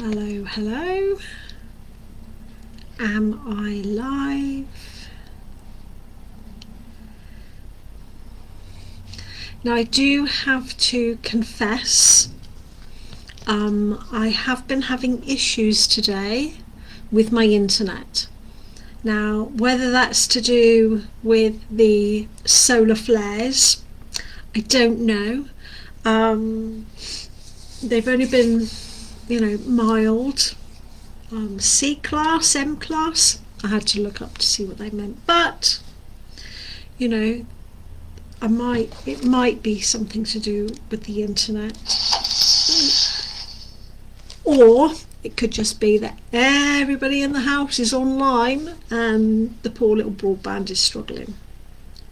Hello, hello. Am I live? Now I do have to confess, I have been having issues today with my internet. Now, whether that's to do with the solar flares, I don't know. They've only been, mild. C class, M class. I had to look up to see what they meant, but it might be something to do with the internet, or it could just be that everybody in the house is online and the poor little broadband is struggling.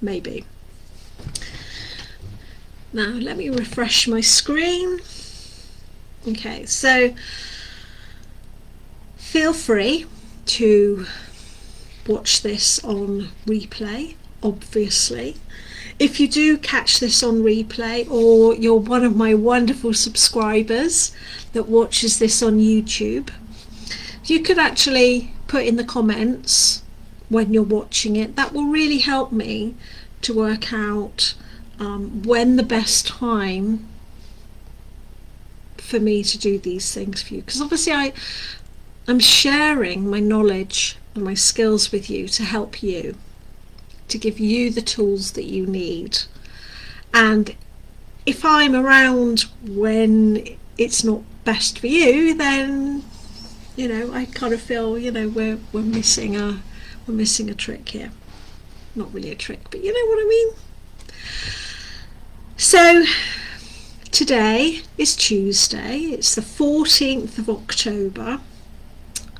Maybe. Now let me refresh my screen. Okay, so feel free to watch this on replay, obviously. If you do catch this on replay, or you're one of my wonderful subscribers that watches this on YouTube, you could actually put in the comments when you're watching it. That will really help me to work out when the best time for me to do these things for you, because obviously I'm sharing my knowledge and my skills with you to help you, to give you the tools that you need. And if I'm around when it's not best for you, then I kind of feel we're missing a trick here. Not really a trick, but you know what I mean. So today is Tuesday. It's the 14th of October.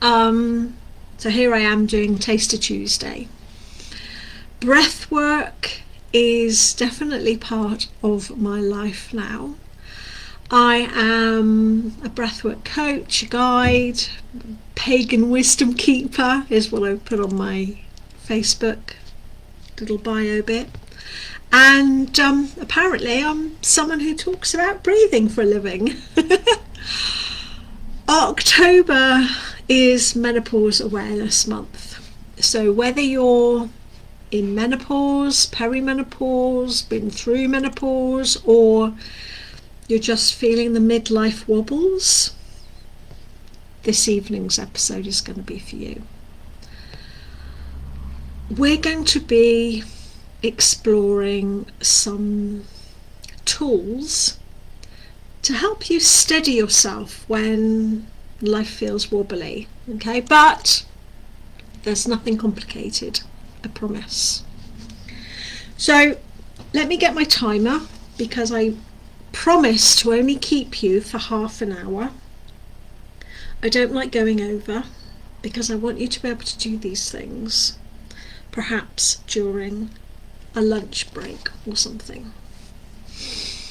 So here I am doing Taster Tuesday. Breathwork is definitely part of my life now. I am a breathwork coach, a guide, pagan wisdom keeper is what I put on my Facebook little bio bit. And apparently I'm someone who talks about breathing for a living. October is Menopause Awareness Month. So whether you're in menopause, perimenopause, been through menopause, or you're just feeling the midlife wobbles, this evening's episode is going to be for you. We're going to be exploring some tools to help you steady yourself when life feels wobbly, okay? But there's nothing complicated, I promise. So let me get my timer, because I promise to only keep you for half an hour. I don't like going over, because I want you to be able to do these things perhaps during a lunch break or something,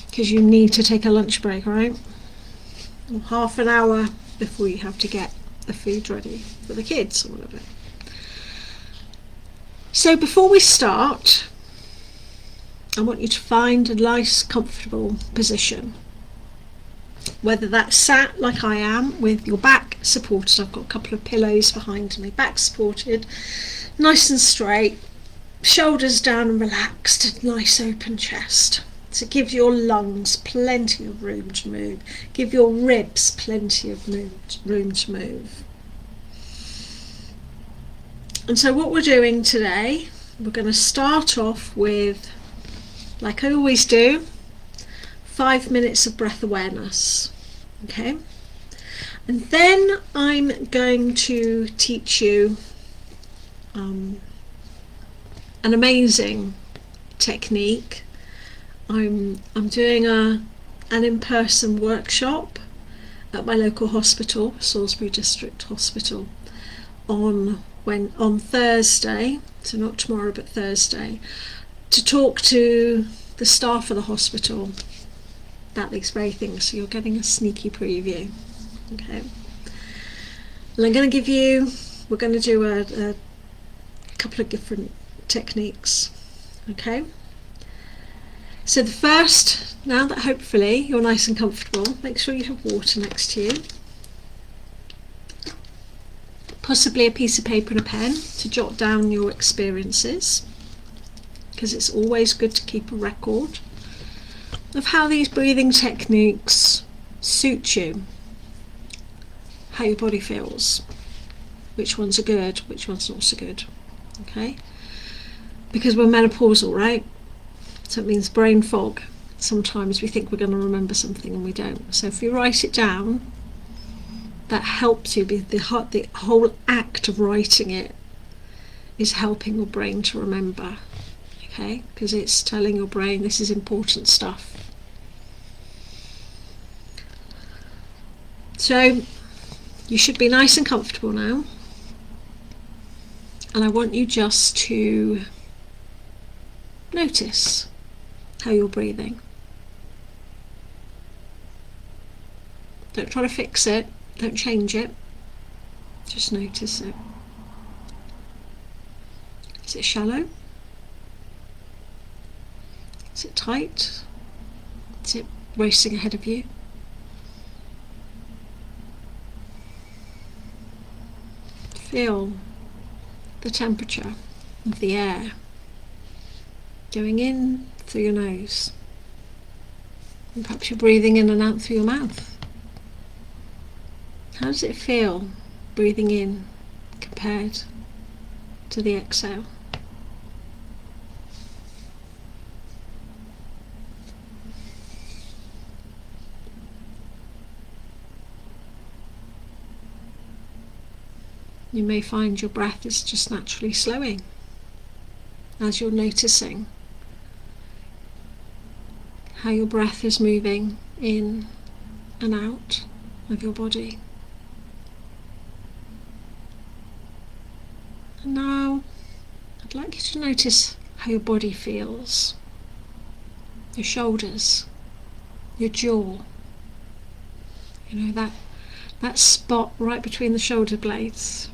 because you need to take a lunch break, right? Or half an hour before you have to get the food ready for the kids or whatever. So before we start, I want you to find a nice comfortable position, whether that's sat like I am with your back supported. I've got a couple of pillows behind me, back supported, nice and straight, shoulders down and relaxed, nice open chest. So give your lungs plenty of room to move, give your ribs plenty of room to move. And so what we're doing today, we're going to start off with, like I always do, 5 minutes of breath awareness, okay? And then I'm going to teach you an amazing technique. I'm doing an in-person workshop at my local hospital, Salisbury District Hospital, on Thursday, so not tomorrow but Thursday, to talk to the staff of the hospital about these very things. So you're getting a sneaky preview, okay? And I'm going to give you, we're going to do a couple of different techniques, okay? So the first, now that hopefully you're nice and comfortable, make sure you have water next to you. possibly a piece of paper and a pen to jot down your experiences, because it's always good to keep a record of how these breathing techniques suit you, how your body feels, which ones are good, which ones not so good. Okay? Because we're menopausal, right? So it means brain fog. Sometimes we think we're going to remember something and we don't. So if you write it down, that helps you. The whole act of writing it is helping your brain to remember. Okay? Because it's telling your brain this is important stuff. So you should be nice and comfortable now. And I want you just to notice how you're breathing. Don't try to fix it. Don't change it. Just notice it. Is it shallow? Is it tight? Is it racing ahead of you? Feel the temperature of the air going in through your nose. And perhaps you're breathing in and out through your mouth. How does it feel breathing in compared to the exhale? You may find your breath is just naturally slowing as you're noticing how your breath is moving in and out of your body. And now I'd like you to notice how your body feels. Your shoulders, your jaw. You know, that spot right between the shoulder blades.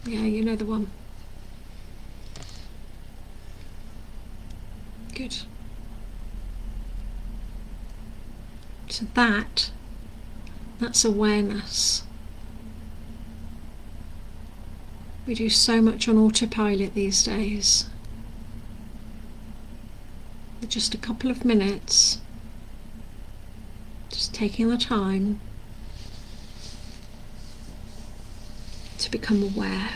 Yeah, you know the one. Good. So that's awareness. We do so much on autopilot these days. With just a couple of minutes, just taking the time to become aware.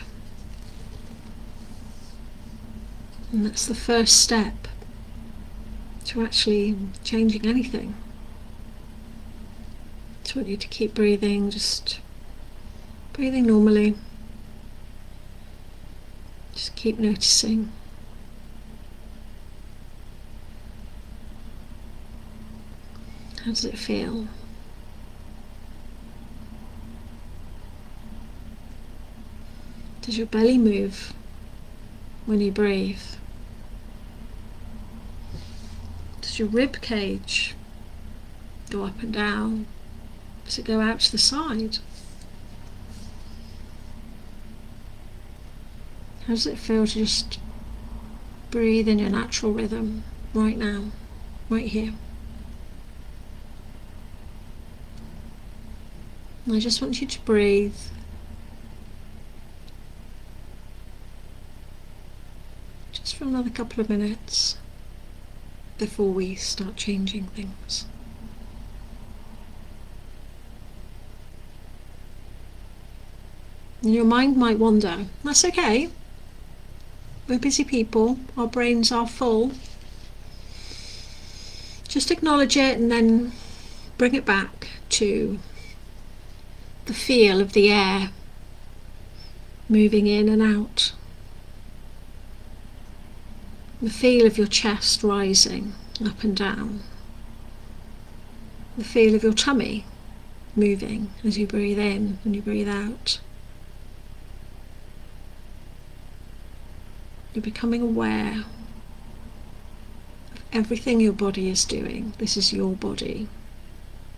And that's the first step to actually changing anything. Just want you to keep breathing, just breathing normally. Just keep noticing. How does it feel? Does your belly move when you breathe? Does your rib cage go up and down? Does it go out to the side? How does it feel to just breathe in your natural rhythm right now, right here? And I just want you to breathe just for another couple of minutes before we start changing things. And your mind might wander. That's okay. We're busy people. Our brains are full. Just acknowledge it and then bring it back to the feel of the air moving in and out. The feel of your chest rising up and down. The feel of your tummy moving as you breathe in and you breathe out. You're becoming aware of everything your body is doing. This is your body.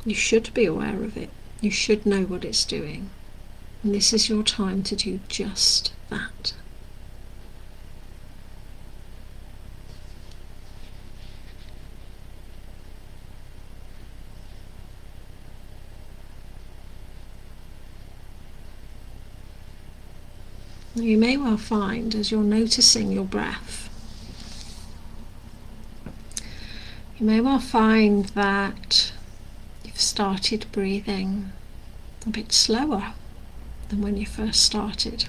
You should be aware of it. You should know what it's doing. And this is your time to do just that. You may well find, as you're noticing your breath, you may well find that you've started breathing a bit slower than when you first started.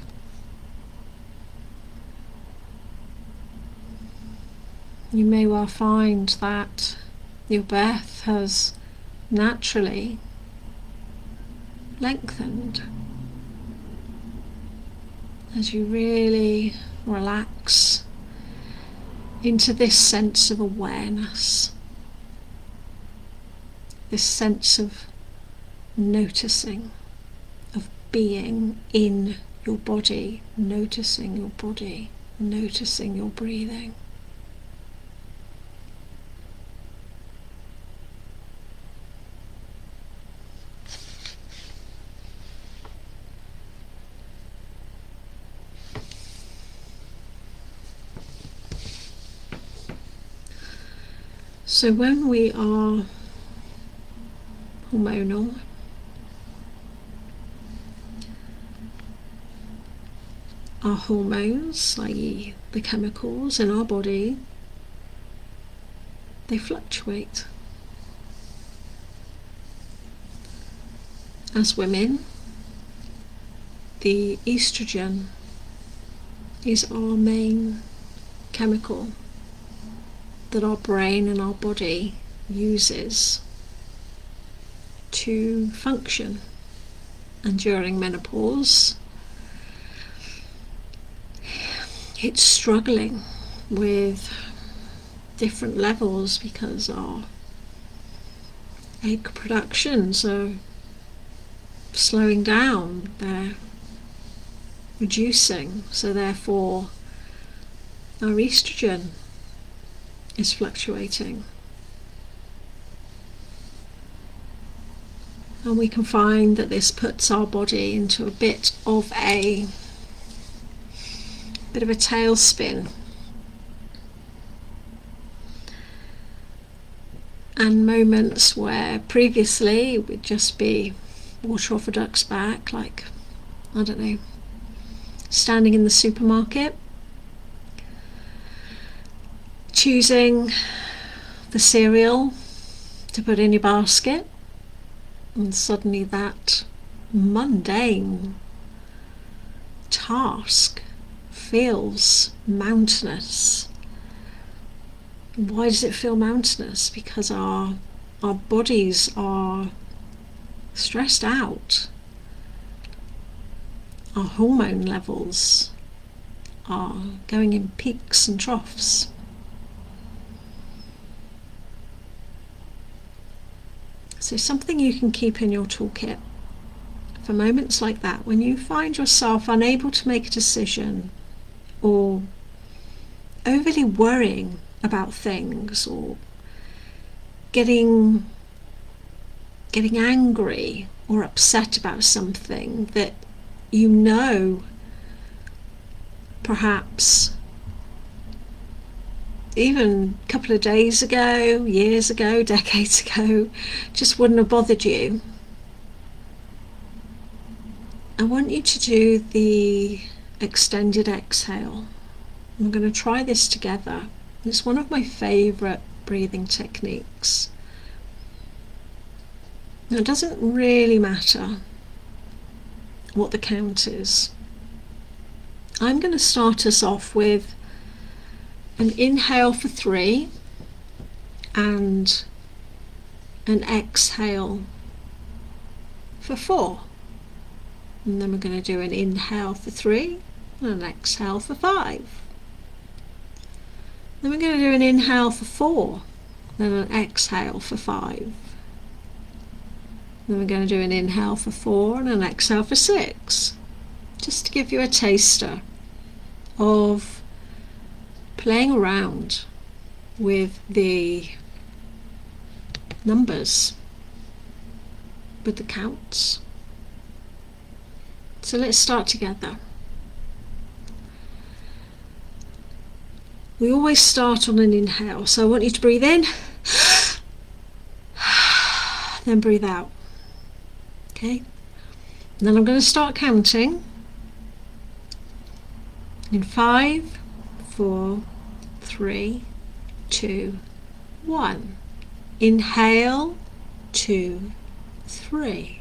You may well find that your breath has naturally lengthened as you really relax into this sense of awareness, this sense of noticing, of being in your body, noticing your body, noticing your breathing. So when we are hormonal, our hormones, i.e. the chemicals in our body, they fluctuate. As women, the estrogen is our main chemical that our brain and our body uses to function. And during menopause, it's struggling with different levels because our egg productions are slowing down, they're reducing, so therefore our estrogen is fluctuating. And we can find that this puts our body into a bit of a tailspin. And moments where previously it would just be water off a duck's back, like, I don't know, standing in the supermarket, choosing the cereal to put in your basket, and suddenly that mundane task feels mountainous. Why does it feel mountainous? Because our bodies are stressed out. Our hormone levels are going in peaks and troughs. So something you can keep in your toolkit for moments like that, when you find yourself unable to make a decision or overly worrying about things or getting angry or upset about something that you know perhaps even a couple of days ago, years ago, decades ago, just wouldn't have bothered you. I want you to do the extended exhale. I'm going to try this together. It's one of my favourite breathing techniques. Now, it doesn't really matter what the count is. I'm going to start us off with an inhale for 3 and an exhale for 4. And then we're going to do an inhale for 3 and an exhale for 5. Then we're going to do an inhale for 4, then an exhale for 5. Then we're going to do an inhale for 4 and an exhale for 6. Just to give you a taster of playing around with the numbers, with the counts. So let's start together. We always start on an inhale, so I want you to breathe in, then breathe out. Okay? And then I'm going to start counting. In 5, 4, 3, 2, 1. Inhale, 2, 3.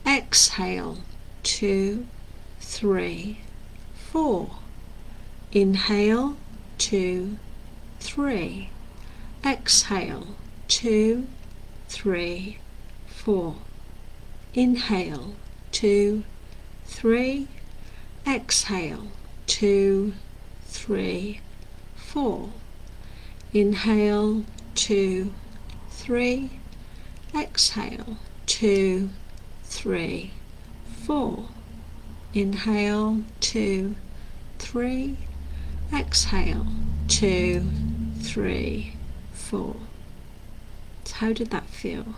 Exhale, 2, 3, 4. Inhale, 2, 3. Exhale, 2, 3, 4. Inhale, 2, 3. Exhale, 2, 3, 4. Inhale, 2, 3. Exhale, 2, 3, 4. Inhale, 2, 3. Exhale, 2, 3, 4. So how did that feel?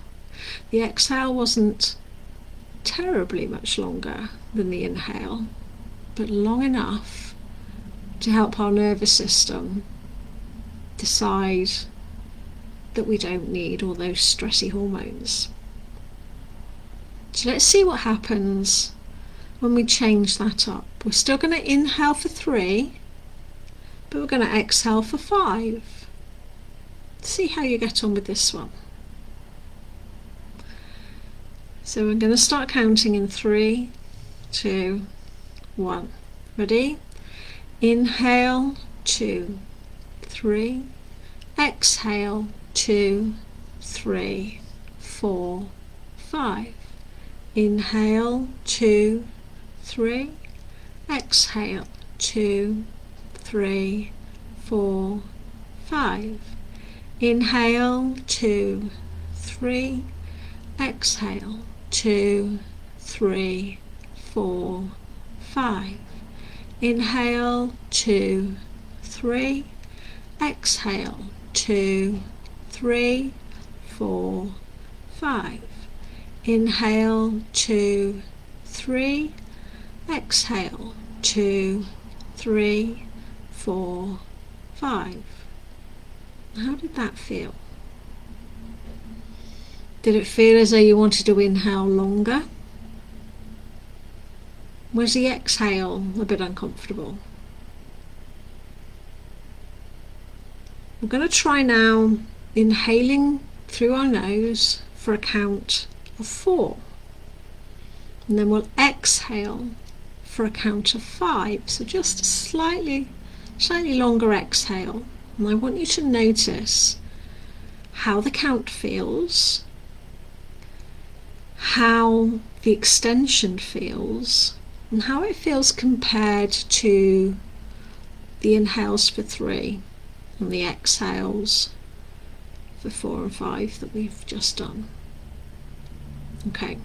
The exhale wasn't terribly much longer than the inhale, but long enough to help our nervous system decide that we don't need all those stressy hormones. So let's see what happens when we change that up. We're still going to inhale for 3, but we're going to exhale for 5. See how you get on with this one. So we're going to start counting in 3, 2, 1. Ready? Inhale, 2, 3. Exhale, 2, 3, 4, 5. Inhale, 2, 3. Exhale, 2, 3, 4, 5. Inhale, 2, 3. Exhale, 2, 3, 4, 5. Inhale, 2, 3. Exhale, 2, 3, 4, 5. Inhale, 2, 3. Exhale, 2, 3, 4, 5. How did that feel? Did it feel as though you wanted to inhale longer? Was the exhale a bit uncomfortable? We're going to try now inhaling through our nose for a count of 4. And then we'll exhale for a count of 5. So just a slightly longer exhale. And I want you to notice how the count feels, how the extension feels, and how it feels compared to the inhales for 3 and the exhales for 4 and 5 that we've just done. Okay,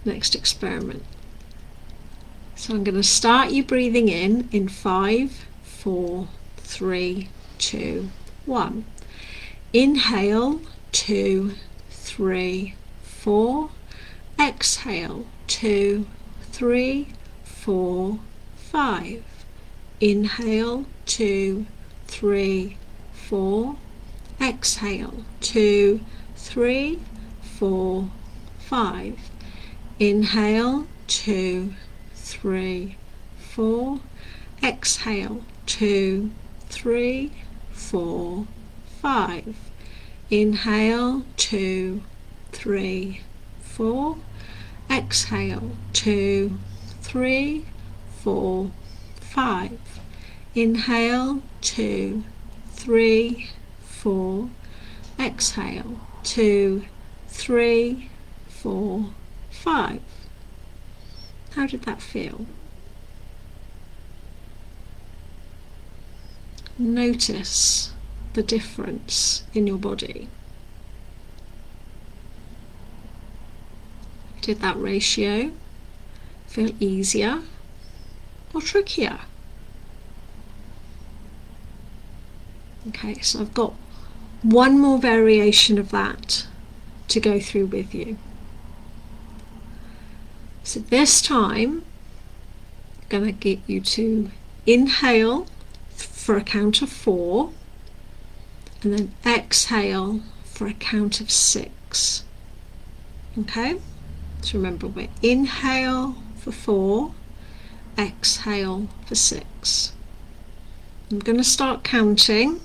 next experiment. So I'm going to start you breathing in 5, 4, 3, 2, 1. Inhale, 2, 3, 4. Exhale, 2, 3, 4, 5. Inhale, 2, 3, 4. Exhale, 2, 3, 4, 5. Inhale, 2, 3, 4. Exhale, 2, 3, 4, 5. Inhale, 2, 3, 4. Exhale, 2, 3, 4, 5. Inhale, 2, 3, 4. Exhale, 2, 3, 4, 5. How did that feel? Notice the difference in your body. Did that ratio feel easier or trickier? Okay, so I've got one more variation of that to go through with you. So this time, I'm going to get you to inhale for a count of 4 and then exhale for a count of 6. Okay, so remember, we inhale for 4, exhale for 6. I'm going to start counting.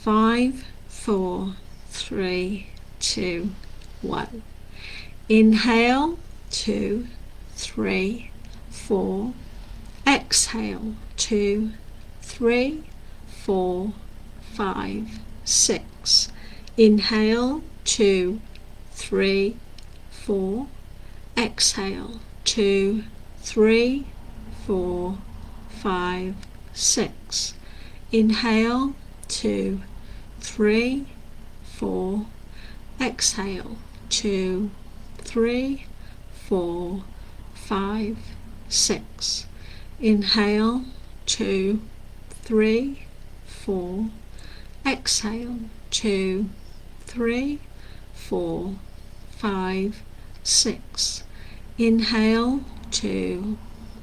5, 4, 3, 2, 1. Inhale, 2, 3, 4. Exhale, 2, 3, 4, 5, 6. Inhale, 2, 3, 4. Exhale, 2, 3, 4, 5, 6. Inhale, 2, 3, 4. Exhale, 2, 3, 4, 5, 6. Inhale, 2, 3, 4. Exhale, 2, 3, 4, 5, 6. Inhale, 2,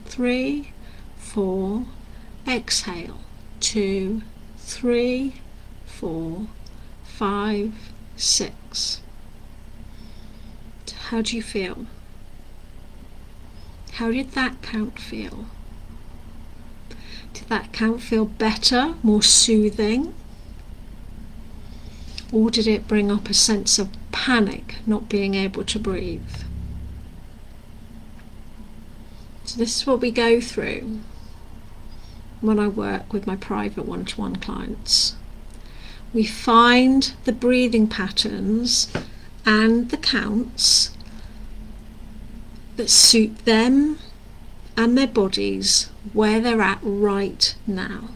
3, 4. Exhale, 2, 3, 4, 5, 6. How do you feel? How did that count feel? Did that count feel better, more soothing? Or did it bring up a sense of panic, not being able to breathe? So this is what we go through when I work with my private one-to-one clients. We find the breathing patterns and the counts that suit them and their bodies where they're at right now.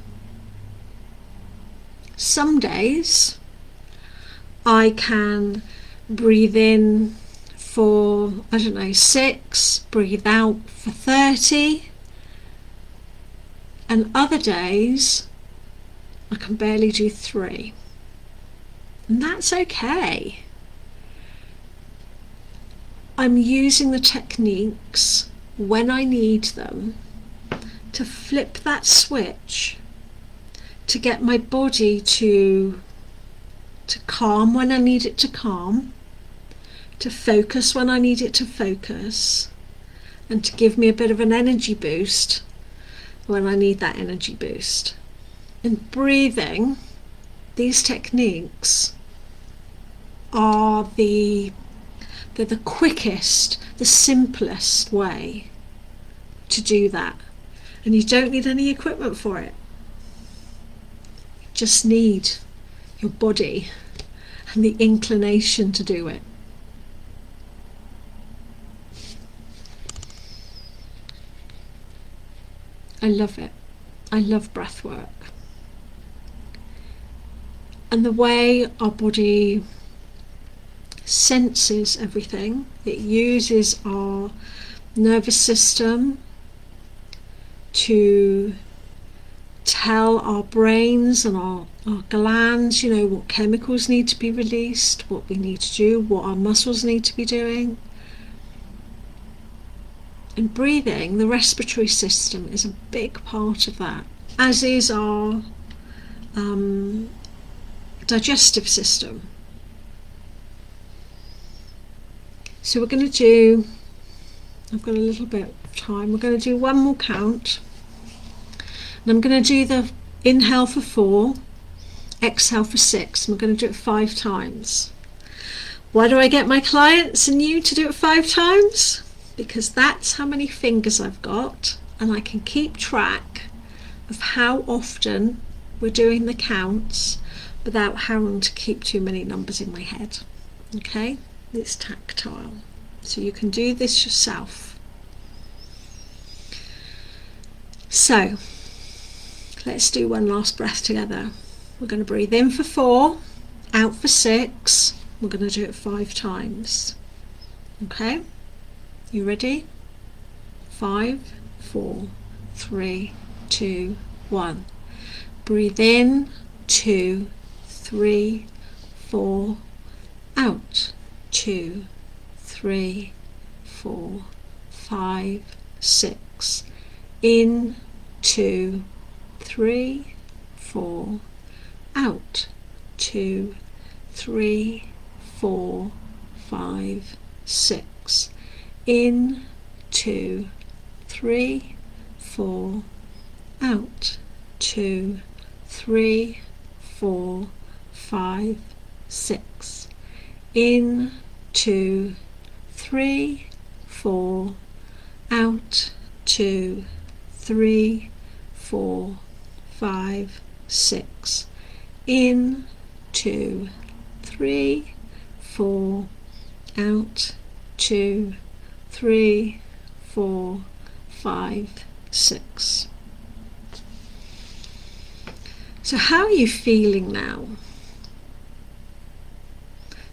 Some days I can breathe in for, 6, breathe out for 30, and other days I can barely do 3. And that's okay. I'm using the techniques when I need them to flip that switch, to get my body to calm when I need it to calm, to focus when I need it to focus, and to give me a bit of an energy boost when I need that energy boost. And breathing, these techniques are they're the quickest, the simplest way to do that. And you don't need any equipment for it. You just need your body and the inclination to do it. I love it. I love breath work. And the way our body senses everything, it uses our nervous system to tell our brains and our glands, what chemicals need to be released, what we need to do, what our muscles need to be doing. And breathing, the respiratory system, is a big part of that, as is our digestive system. So we're going to do, I've got a little bit of time, we're going to do one more count. And I'm going to do the inhale for 4, exhale for 6. And we're going to do it 5 times. Why do I get my clients and you to do it 5 times? Because that's how many fingers I've got, and I can keep track of how often we're doing the counts without having to keep too many numbers in my head. Okay? It's tactile. So you can do this yourself. So, let's do one last breath together. We're going to breathe in for 4, out for 6. We're going to do it 5 times. Okay? You ready? 5, 4, 3, 2, 1. Breathe in, 2, 3, 4. Out, 2, 3, 4, 5, 6. In, 2, 3, 4. Out, 2, 3, 4, 5, 6. In, 2, 3, 4, out, 2, 3, 4, 5, 6, in, 2, 3, 4, out, 2, 3, 4, 5, 6, in, 2, 3, 4, out, 2, 3, 4, 5, 6. So how are you feeling now?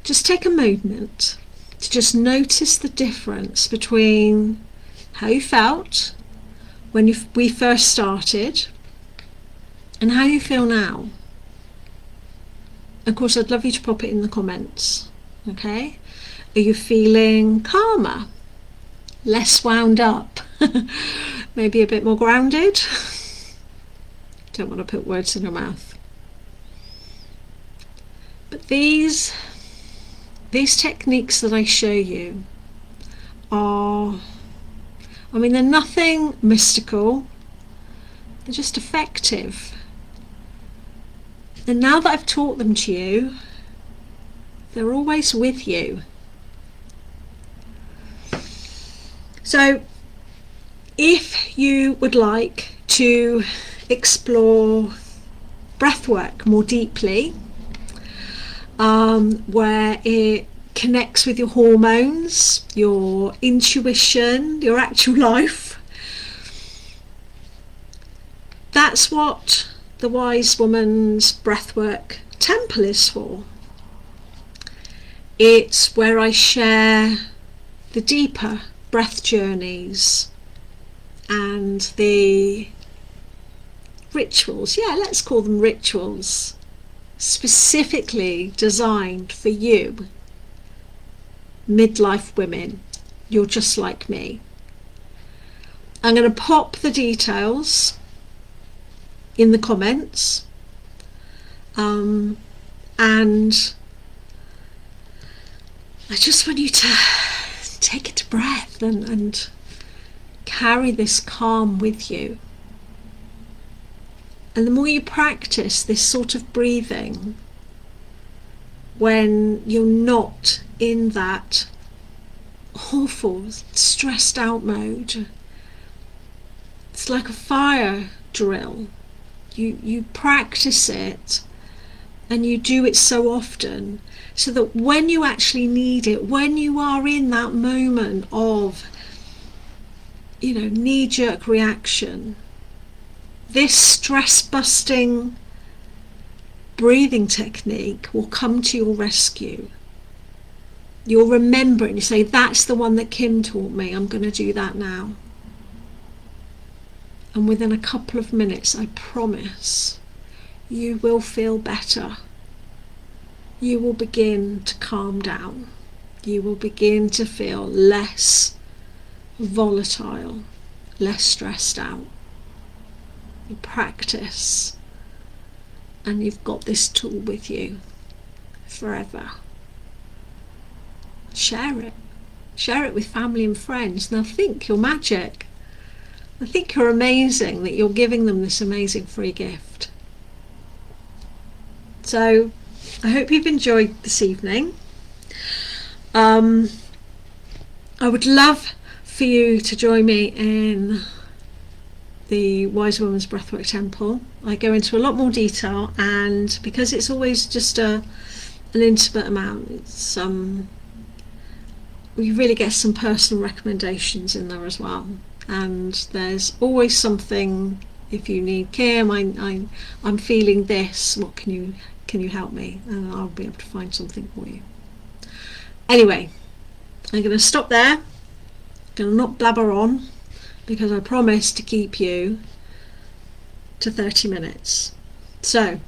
Just take a moment to just notice the difference between how you felt when we first started and how you feel now. Of course, I'd love you to pop it in the comments. Okay? Are you feeling calmer? Less wound up? Maybe a bit more grounded? Don't want to put words in your mouth. But these techniques that I show you are, they're nothing mystical. They're just effective. And now that I've taught them to you, they're always with you. So if you would like to explore breathwork more deeply, where it connects with your hormones, your intuition, your actual life, that's what the Wise Woman's Breathwork Temple is for. It's where I share the deeper breath journeys and the rituals, let's call them rituals, specifically designed for you, midlife women. You're just like me. I'm going to pop the details in the comments, and I just want you to take a deep breath and carry this calm with you. And the more you practice this sort of breathing, when you're not in that awful stressed out mode, it's like a fire drill. You practice it, and you do it so often so that when you actually need it, when you are in that moment of knee-jerk reaction, this stress-busting breathing technique will come to your rescue. You'll remember it and you say, that's the one that Kim taught me, I'm going to do that now. And within a couple of minutes, I promise, you will feel better. You will begin to calm down. You will begin to feel less volatile, less stressed out. You practice, and you've got this tool with you forever. Share it with family and friends. They'll think you're magic. I think you're amazing that you're giving them this amazing free gift. So I hope you've enjoyed this evening. I would love for you to join me in the Wise Woman's Breathwork Temple. I go into a lot more detail, and because it's always just an intimate amount, it's we really get some personal recommendations in there as well. And there's always something. If you need, Kim, I'm feeling this, what can you help me? And I'll be able to find something for you. Anyway, I'm going to stop there. I'm going to not blabber on, because I promised to keep you to 30 minutes. So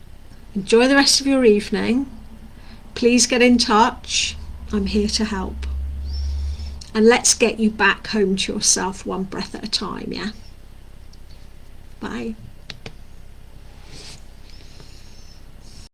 enjoy the rest of your evening. Please get in touch. I'm here to help. And let's get you back home to yourself one breath at a time, yeah? Bye.